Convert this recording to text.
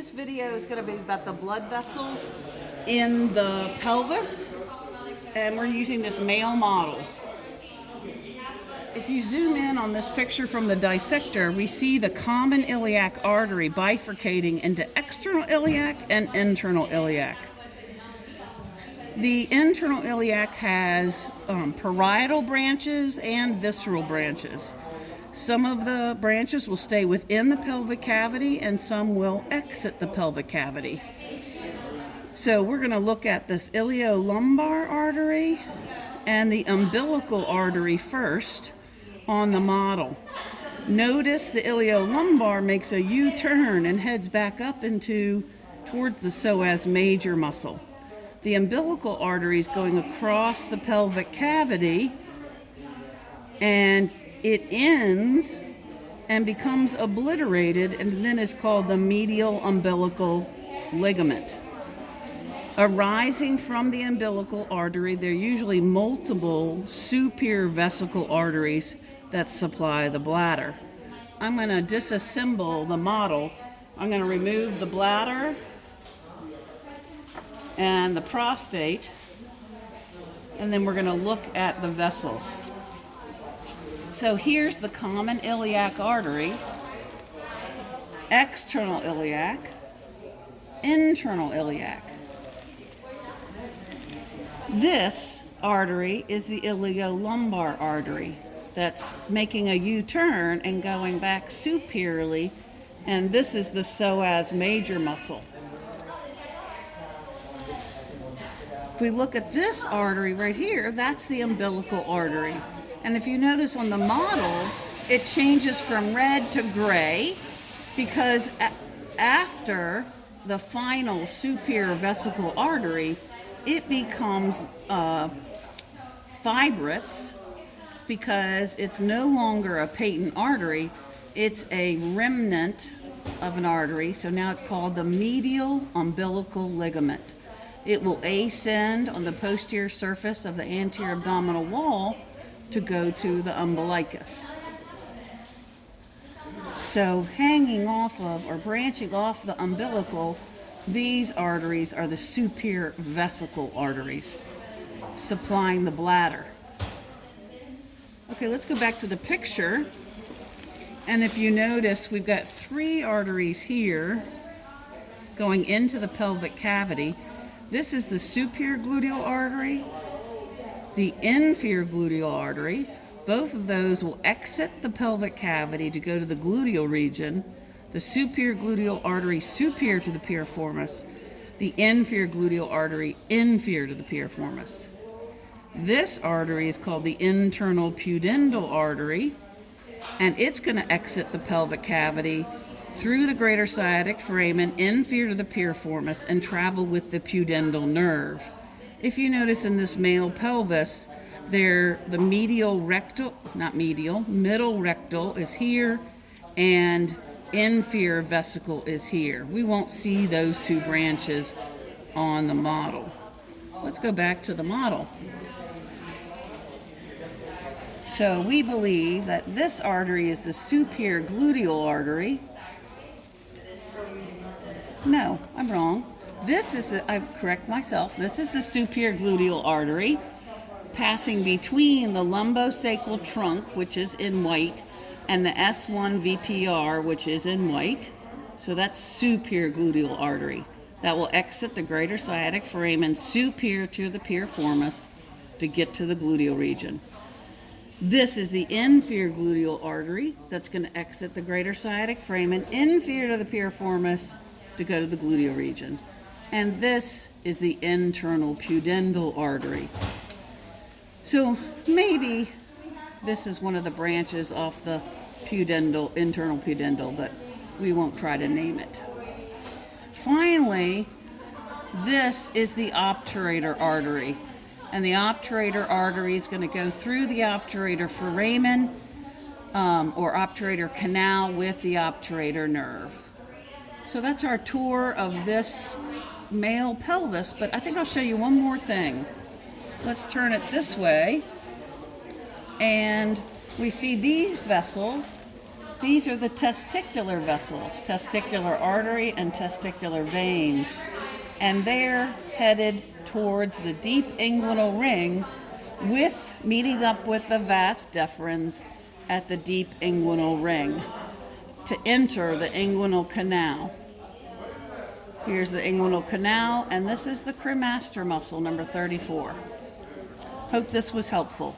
Today's video is going to be about the blood vessels in the pelvis, and we're using this male model. If you zoom in on this picture from the dissector, we see the common iliac artery bifurcating into external iliac and internal iliac. The internal iliac has parietal branches and visceral branches. Some of the branches will stay within the pelvic cavity and some will exit the pelvic cavity. So we're going to look at this iliolumbar artery and the umbilical artery first on the model. Notice the iliolumbar makes a U-turn and heads back up towards the psoas major muscle. The umbilical artery is going across the pelvic cavity, and it ends and becomes obliterated and then is called the medial umbilical ligament. Arising from the umbilical artery, there are usually multiple superior vesical arteries that supply the bladder. I'm going to disassemble the model. I'm going to remove the bladder and the prostate, and then we're going to look at the vessels. So here's the common iliac artery, external iliac, internal iliac. This artery is the iliolumbar artery that's making a U-turn and going back superiorly, and this is the psoas major muscle. If we look at this artery right here, that's the umbilical artery. And if you notice on the model, it changes from red to gray because after the final superior vesical artery, it becomes fibrous because it's no longer a patent artery, it's a remnant of an artery, so now it's called the medial umbilical ligament. It will ascend on the posterior surface of the anterior abdominal wall to go to the umbilicus. So hanging off of or branching off the umbilical, these arteries are the superior vesical arteries supplying the bladder. Okay, let's go back to the picture. And if you notice, we've got three arteries here going into the pelvic cavity. This is the superior gluteal artery, the inferior gluteal artery. Both of those will exit the pelvic cavity to go to the gluteal region. The superior gluteal artery superior to the piriformis, the inferior gluteal artery inferior to the piriformis. This artery is called the internal pudendal artery, and it's going to exit the pelvic cavity through the greater sciatic foramen inferior to the piriformis and travel with the pudendal nerve. If you notice in this male pelvis, the middle rectal is here and inferior vesical is here. We won't see those two branches on the model. Let's go back to the model. So we believe that this artery is the superior gluteal artery. No, I'm wrong. I correct myself. This is the superior gluteal artery passing between the lumbosacral trunk, which is in white, and the S1 VPR, which is in white. So that's superior gluteal artery. That will exit the greater sciatic foramen superior to the piriformis to get to the gluteal region. This is the inferior gluteal artery that's going to exit the greater sciatic foramen inferior to the piriformis to go to the gluteal region. And this is the internal pudendal artery. So maybe this is one of the branches off the internal pudendal, but we won't try to name it. Finally, this is the obturator artery. And the obturator artery is going to go through the obturator foramen or obturator canal with the obturator nerve. So that's our tour of this male pelvis, but I think I'll show you one more thing. Let's turn it this way, and we see these vessels These are the testicular vessels, testicular artery and testicular veins, and they're headed towards the deep inguinal ring with meeting up with the vas deferens at the deep inguinal ring to enter the inguinal canal. Here's the inguinal canal, and this is the cremaster muscle, number 34. Hope this was helpful.